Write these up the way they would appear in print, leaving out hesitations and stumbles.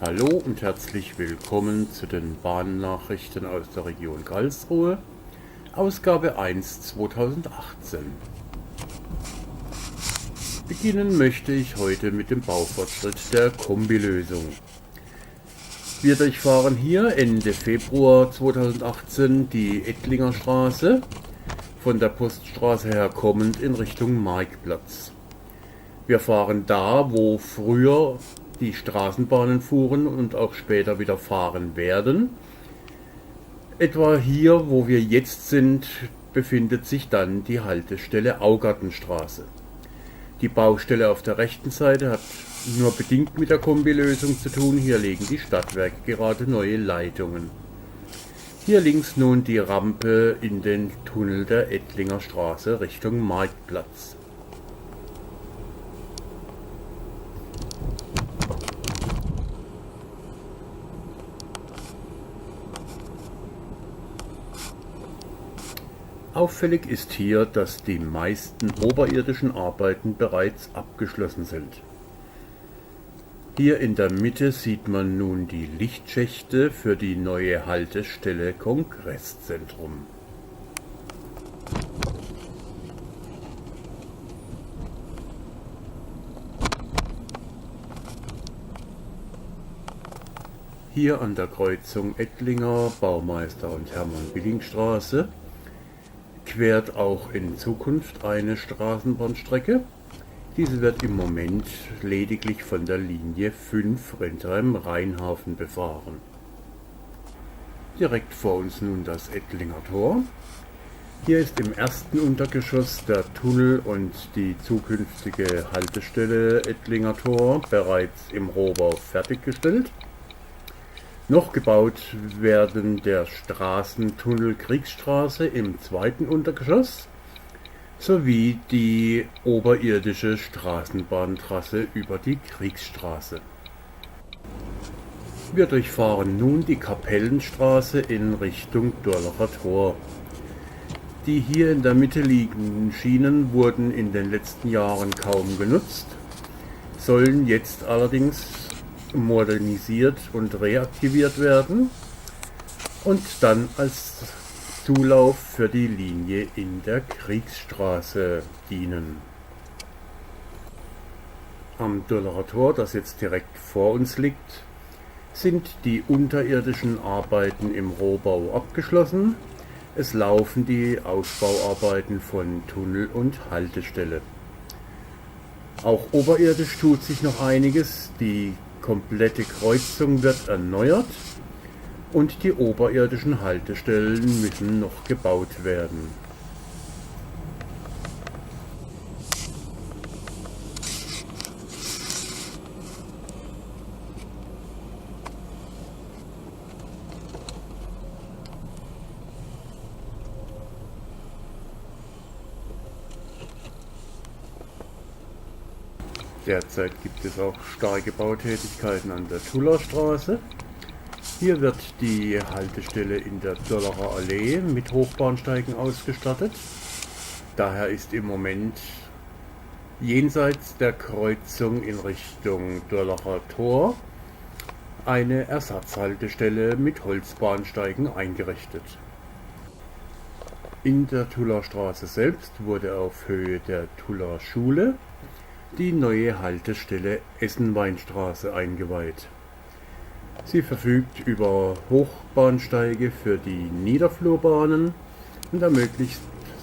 Hallo und herzlich willkommen zu den Bahnnachrichten aus der Region Karlsruhe, Ausgabe 1 2018. Beginnen möchte ich heute mit dem Baufortschritt der Kombilösung. Wir durchfahren hier Ende Februar 2018 die Ettlinger Straße, von der Poststraße her kommend in Richtung Marktplatz. Wir fahren da, wo früher die Straßenbahnen fuhren und auch später wieder fahren werden. Etwa hier, wo wir jetzt sind, befindet sich dann die Haltestelle Augartenstraße. Die Baustelle auf der rechten Seite hat nur bedingt mit der Kombilösung zu tun. Hier legen die Stadtwerke gerade neue Leitungen. Hier links nun die Rampe in den Tunnel der Ettlinger Straße Richtung Marktplatz. Auffällig ist hier, dass die meisten oberirdischen Arbeiten bereits abgeschlossen sind. Hier in der Mitte sieht man nun die Lichtschächte für die neue Haltestelle Kongresszentrum. Hier an der Kreuzung Ettlinger, Baumeister und Hermann-Billing-Straße quert auch in Zukunft eine Straßenbahnstrecke. Diese wird im Moment lediglich von der Linie 5 Rentheim-Rheinhafen befahren. Direkt vor uns nun das Ettlinger Tor. Hier ist im ersten Untergeschoss der Tunnel und die zukünftige Haltestelle Ettlinger Tor bereits im Rohbau fertiggestellt. Noch gebaut werden der Straßentunnel Kriegsstraße im zweiten Untergeschoss sowie die oberirdische Straßenbahntrasse über die Kriegsstraße. Wir durchfahren nun die Kapellenstraße in Richtung Durlacher Tor. Die hier in der Mitte liegenden Schienen wurden in den letzten Jahren kaum genutzt, sollen jetzt allerdings modernisiert und reaktiviert werden und dann als Zulauf für die Linie in der Kriegsstraße dienen. Am Durlacher Tor, das jetzt direkt vor uns liegt, sind die unterirdischen Arbeiten im Rohbau abgeschlossen. Es laufen die Ausbauarbeiten von Tunnel und Haltestelle. Auch oberirdisch tut sich noch einiges. Die komplette Kreuzung wird erneuert und die oberirdischen Haltestellen müssen noch gebaut werden. Derzeit gibt es auch starke Bautätigkeiten an der Tullerstraße. Hier wird die Haltestelle in der Durlacher Allee mit Hochbahnsteigen ausgestattet. Daher ist im Moment jenseits der Kreuzung in Richtung Durlacher Tor eine Ersatzhaltestelle mit Holzbahnsteigen eingerichtet. In der Tullerstraße selbst wurde auf Höhe der Tuller Schule die neue Haltestelle Essenweinstraße eingeweiht. Sie verfügt über Hochbahnsteige für die Niederflurbahnen und ermöglicht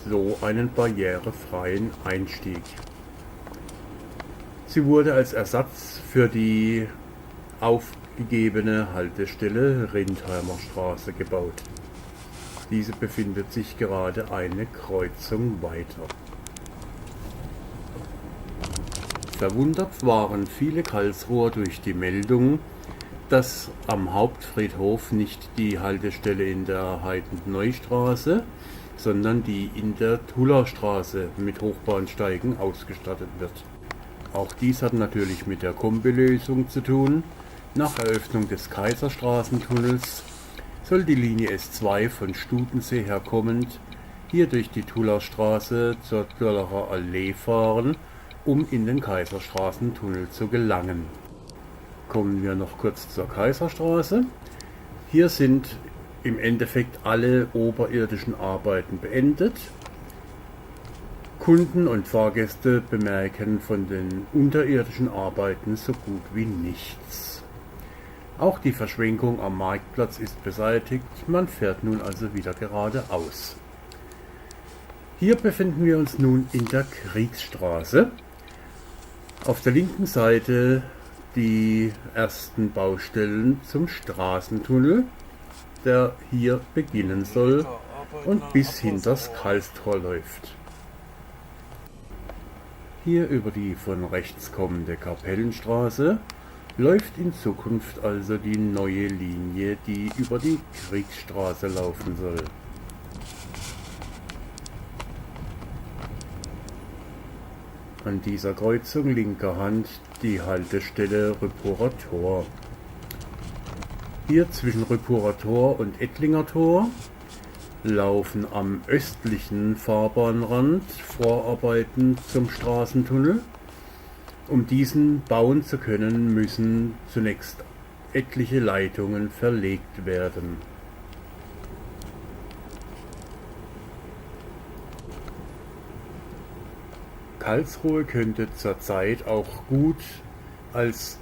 so einen barrierefreien Einstieg. Sie wurde als Ersatz für die aufgegebene Haltestelle Rindheimer Straße gebaut. Diese befindet sich gerade eine Kreuzung weiter. Verwundert waren viele Karlsruher durch die Meldung, dass am Hauptfriedhof nicht die Haltestelle in der Heiden-Neustraße, sondern die in der Tullerstraße mit Hochbahnsteigen ausgestattet wird. Auch dies hat natürlich mit der Kombilösung zu tun. Nach Eröffnung des Kaiserstraßentunnels soll die Linie S2 von Stutensee her kommend hier durch die Tullerstraße zur Durlacher Allee fahren, um in den Kaiserstraßentunnel zu gelangen. Kommen wir noch kurz zur Kaiserstraße. Hier sind im Endeffekt alle oberirdischen Arbeiten beendet. Kunden und Fahrgäste bemerken von den unterirdischen Arbeiten so gut wie nichts. Auch die Verschwenkung am Marktplatz ist beseitigt, man fährt nun also wieder geradeaus. Hier befinden wir uns nun in der Kriegsstraße. Auf der linken Seite die ersten Baustellen zum Straßentunnel, der hier beginnen soll und bis hinters Karlstor läuft. Hier über die von rechts kommende Kapellenstraße läuft in Zukunft also die neue Linie, die über die Kriegsstraße laufen soll. An dieser Kreuzung linker Hand die Haltestelle Rüppurer Tor. Hier zwischen Rüppurer Tor und Ettlinger Tor laufen am östlichen Fahrbahnrand Vorarbeiten zum Straßentunnel. Um diesen bauen zu können, müssen zunächst etliche Leitungen verlegt werden. Karlsruhe könnte zurzeit auch gut als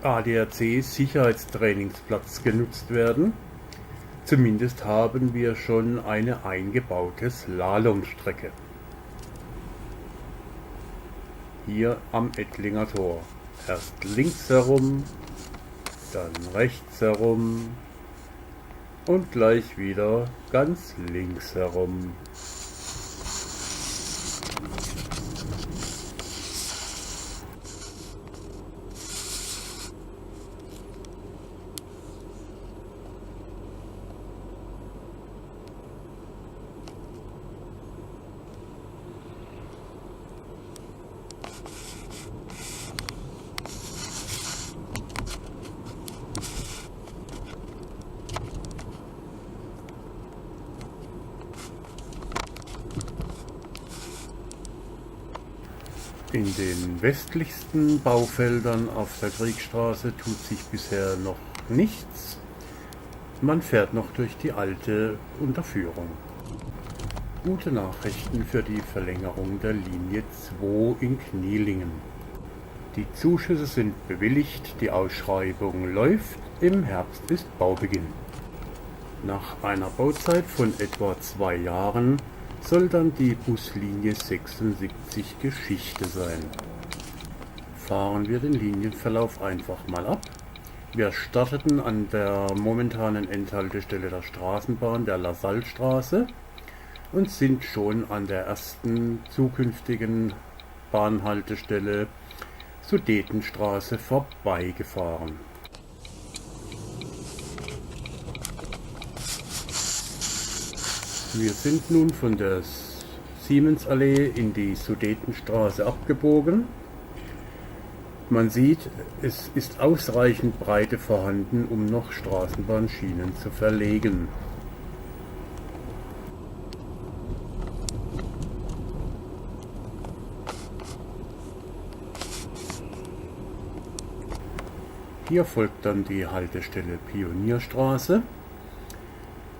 ADAC-Sicherheitstrainingsplatz genutzt werden. Zumindest haben wir schon eine eingebaute Slalomstrecke. Hier am Ettlinger Tor. Erst links herum, dann rechts herum und gleich wieder ganz links herum. In den westlichsten Baufeldern auf der Kriegsstraße tut sich bisher noch nichts. Man fährt noch durch die alte Unterführung. Gute Nachrichten für die Verlängerung der Linie 2 in Knielingen. Die Zuschüsse sind bewilligt, die Ausschreibung läuft, im Herbst ist Baubeginn. Nach einer Bauzeit von etwa 2 Jahren soll dann die Buslinie 76 Geschichte sein. Fahren wir den Linienverlauf einfach mal ab. Wir starteten an der momentanen Endhaltestelle der Straßenbahn der Lasallstraße und sind schon an der ersten zukünftigen Bahnhaltestelle Sudetenstraße vorbeigefahren. Wir sind nun von der Siemensallee in die Sudetenstraße abgebogen. Man sieht, es ist ausreichend Breite vorhanden, um noch Straßenbahnschienen zu verlegen. Hier folgt dann die Haltestelle Pionierstraße.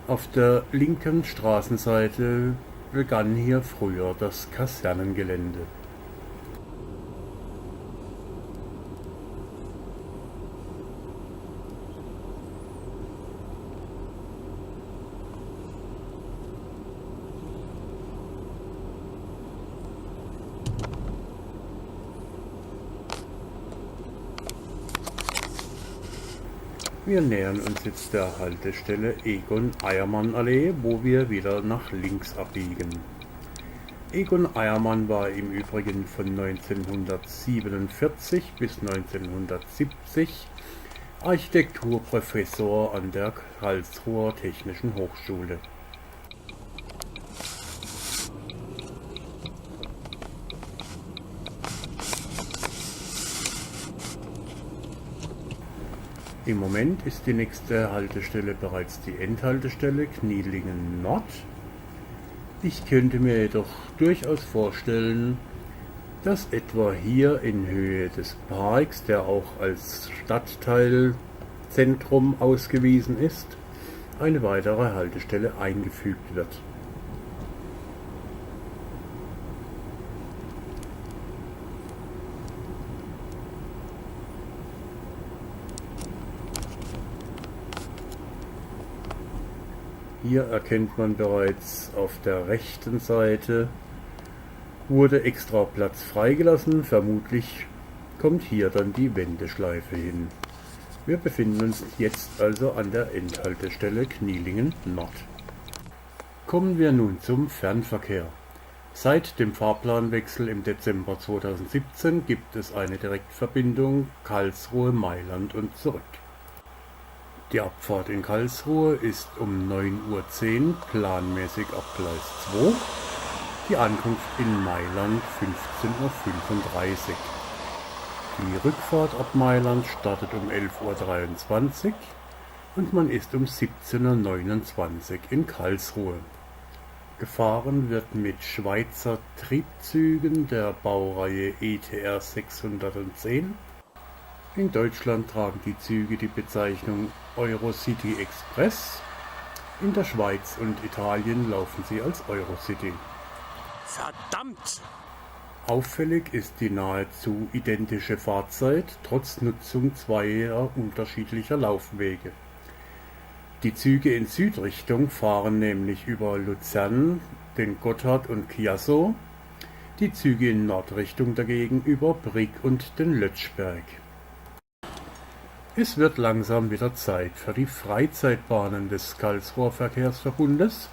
Auf der linken Straßenseite begann hier früher das Kasernengelände. Wir nähern uns jetzt der Haltestelle Egon-Eiermann-Allee, wo wir wieder nach links abbiegen. Egon Eiermann war im Übrigen von 1947 bis 1970 Architekturprofessor an der Karlsruher Technischen Hochschule. Im Moment ist die nächste Haltestelle bereits die Endhaltestelle Knielingen Nord. Ich könnte mir jedoch durchaus vorstellen, dass etwa hier in Höhe des Parks, der auch als Stadtteilzentrum ausgewiesen ist, eine weitere Haltestelle eingefügt wird. Hier erkennt man bereits, auf der rechten Seite wurde extra Platz freigelassen. Vermutlich kommt hier dann die Wendeschleife hin. Wir befinden uns jetzt also an der Endhaltestelle Knielingen Nord. Kommen wir nun zum Fernverkehr. Seit dem Fahrplanwechsel im Dezember 2017 gibt es eine Direktverbindung Karlsruhe-Mailand und zurück. Die Abfahrt in Karlsruhe ist um 9:10 Uhr planmäßig ab Gleis 2, die Ankunft in Mailand 15:35 Uhr. Die Rückfahrt ab Mailand startet um 11:23 Uhr und man ist um 17:29 Uhr in Karlsruhe. Gefahren wird mit Schweizer Triebzügen der Baureihe ETR 610. In Deutschland tragen die Züge die Bezeichnung Eurocity Express. In der Schweiz und Italien laufen sie als Eurocity. Verdammt! Auffällig ist die nahezu identische Fahrzeit trotz Nutzung zweier unterschiedlicher Laufwege. Die Züge in Südrichtung fahren nämlich über Luzern, den Gotthard und Chiasso, die Züge in Nordrichtung dagegen über Brig und den Lötschberg. Es wird langsam wieder Zeit für die Freizeitbahnen des Karlsruher Verkehrsverbundes,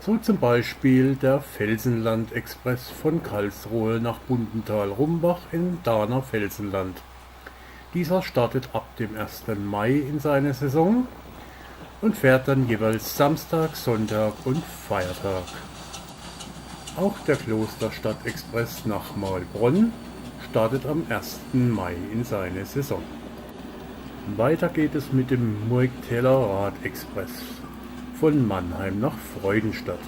so zum Beispiel der Felsenland-Express von Karlsruhe nach Bundenthal-Rumbach in Dahner Felsenland. Dieser startet ab dem 1. Mai in seine Saison und fährt dann jeweils Samstag, Sonntag und Feiertag. Auch der Klosterstadt-Express nach Maulbronn startet am 1. Mai in seine Saison. Weiter geht es mit dem Murgtäler Radexpress von Mannheim nach Freudenstadt.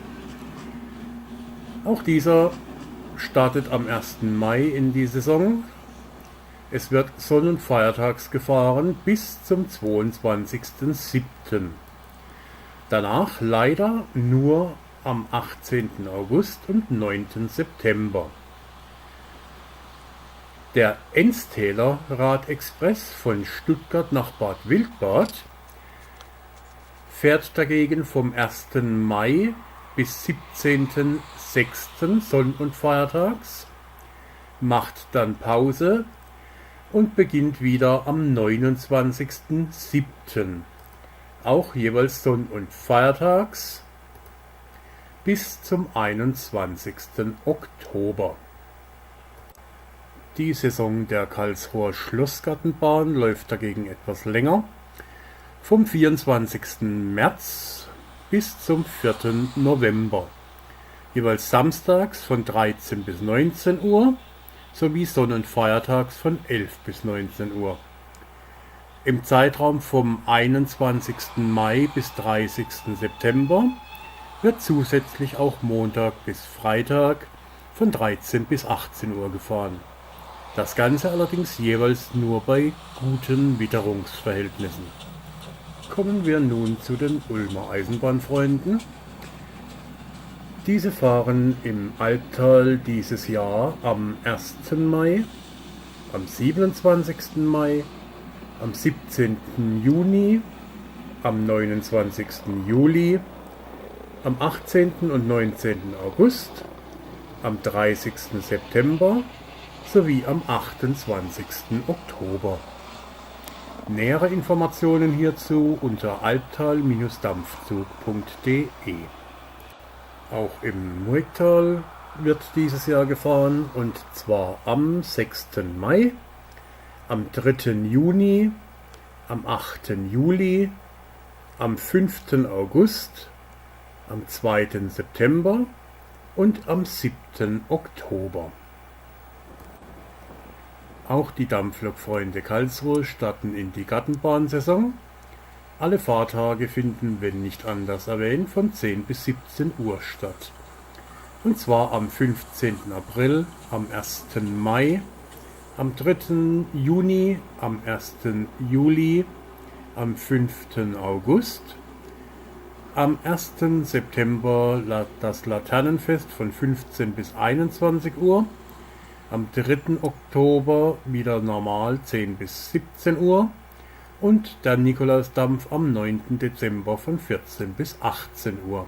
Auch dieser startet am 1. Mai in die Saison. Es wird sonn- und feiertags gefahren bis zum 22.07. Danach leider nur am 18. August und 9. September. Der Enztäler Radexpress von Stuttgart nach Bad Wildbad fährt dagegen vom 1. Mai bis 17.06. sonn- und feiertags, macht dann Pause und beginnt wieder am 29.07. auch jeweils sonn- und feiertags bis zum 21. Oktober. Die Saison der Karlsruher Schlossgartenbahn läuft dagegen etwas länger, vom 24. März bis zum 4. November, jeweils samstags von 13 bis 19 Uhr sowie sonn- und feiertags von 11 bis 19 Uhr. Im Zeitraum vom 21. Mai bis 30. September wird zusätzlich auch Montag bis Freitag von 13 bis 18 Uhr gefahren. Das Ganze allerdings jeweils nur bei guten Witterungsverhältnissen. Kommen wir nun zu den Ulmer Eisenbahnfreunden. Diese fahren im Albtal dieses Jahr am 1. Mai, am 27. Mai, am 17. Juni, am 29. Juli, am 18. und 19. August, am 30. September sowie am 28. Oktober. Nähere Informationen hierzu unter albtal-dampfzug.de. Auch im Murgtal wird dieses Jahr gefahren, und zwar am 6. Mai, am 3. Juni, am 8. Juli, am 5. August, am 2. September und am 7. Oktober. Auch die Dampflokfreunde Karlsruhe starten in die Gartenbahnsaison. Alle Fahrtage finden, wenn nicht anders erwähnt, von 10 bis 17 Uhr statt. Und zwar am 15. April, am 1. Mai, am 3. Juni, am 1. Juli, am 5. August, am 1. September das Laternenfest von 15 bis 21 Uhr, am 3. Oktober wieder normal 10 bis 17 Uhr und der Nikolausdampf am 9. Dezember von 14 bis 18 Uhr.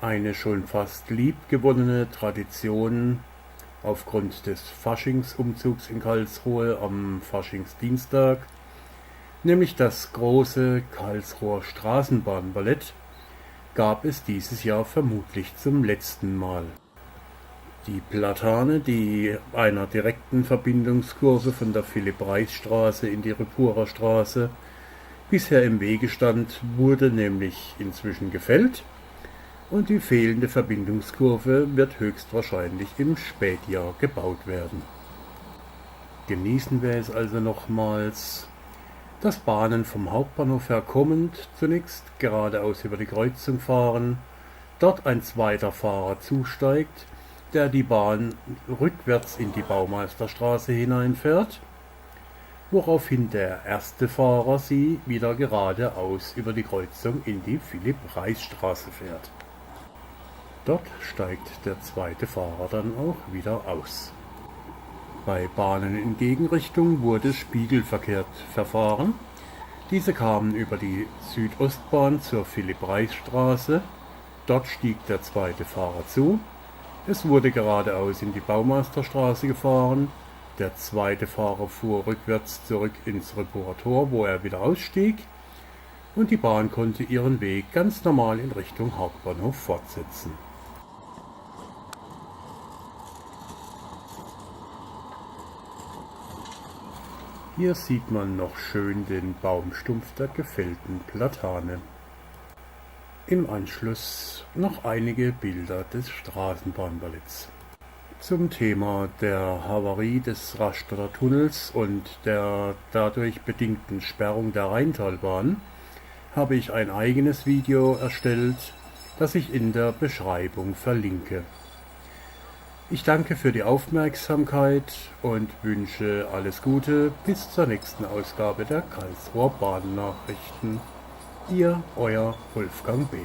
Eine schon fast liebgewonnene Tradition aufgrund des Faschingsumzugs in Karlsruhe am Faschingsdienstag, nämlich das große Karlsruher Straßenbahnballett, gab es dieses Jahr vermutlich zum letzten Mal. Die Platane, die einer direkten Verbindungskurve von der Philipp-Reis-Straße in die Rüppurer Straße bisher im Wege stand, wurde nämlich inzwischen gefällt. Und die fehlende Verbindungskurve wird höchstwahrscheinlich im Spätjahr gebaut werden. Genießen wir es also nochmals, dass Bahnen vom Hauptbahnhof her kommend zunächst geradeaus über die Kreuzung fahren, dort ein zweiter Fahrer zusteigt, der die Bahn rückwärts in die Baumeisterstraße hineinfährt, woraufhin der erste Fahrer sie wieder geradeaus über die Kreuzung in die Philipp-Reis-Straße fährt. Dort steigt der zweite Fahrer dann auch wieder aus. Bei Bahnen in Gegenrichtung wurde spiegelverkehrt verfahren. Diese kamen über die Südostbahn zur Philipp-Reis-Straße. Dort stieg der zweite Fahrer zu. Es wurde geradeaus in die Baumeisterstraße gefahren. Der zweite Fahrer fuhr rückwärts zurück ins Rüppurer Tor, wo er wieder ausstieg. Und die Bahn konnte ihren Weg ganz normal in Richtung Hauptbahnhof fortsetzen. Hier sieht man noch schön den Baumstumpf der gefällten Platane. Im Anschluss noch einige Bilder des Straßenbahnballetts. Zum Thema der Havarie des Rastatter Tunnels und der dadurch bedingten Sperrung der Rheintalbahn habe ich ein eigenes Video erstellt, das ich in der Beschreibung verlinke. Ich danke für die Aufmerksamkeit und wünsche alles Gute bis zur nächsten Ausgabe der Karlsruher Bahnnachrichten. Ihr, euer Wolfgang B.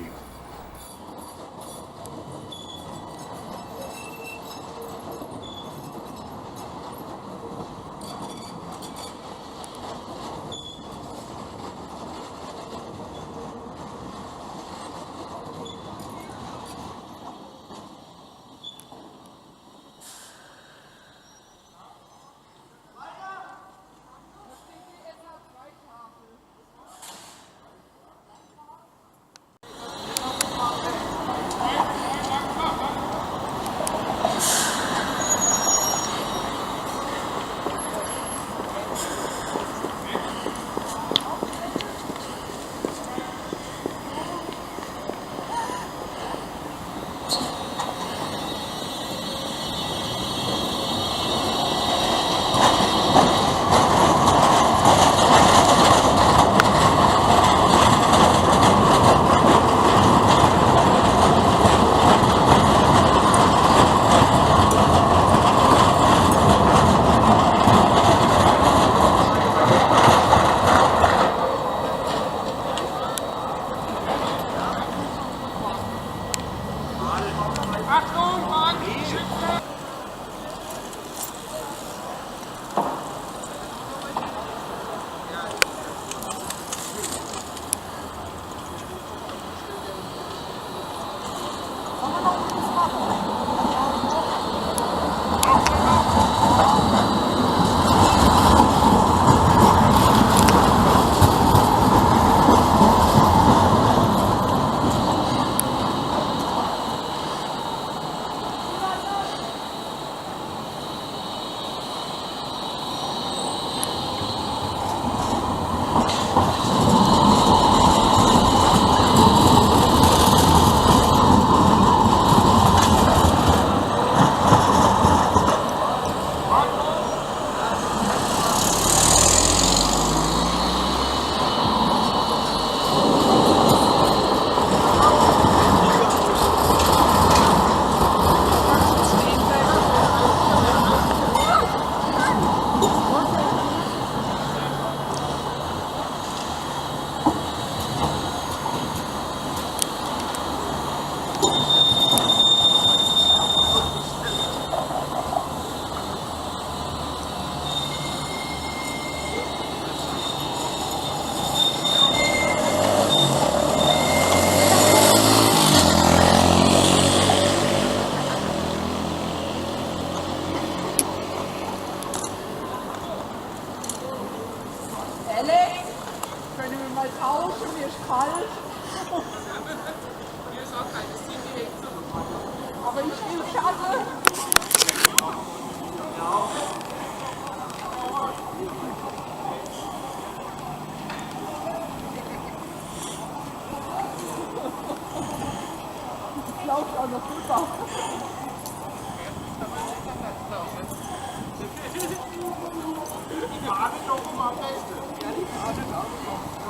Alex, können wir mal tauschen, mir ist kalt. Aber ich will Schatten. Ich laufe auch noch rüber. Die Farbe doch immer am besten. Ja, die Farbe auch.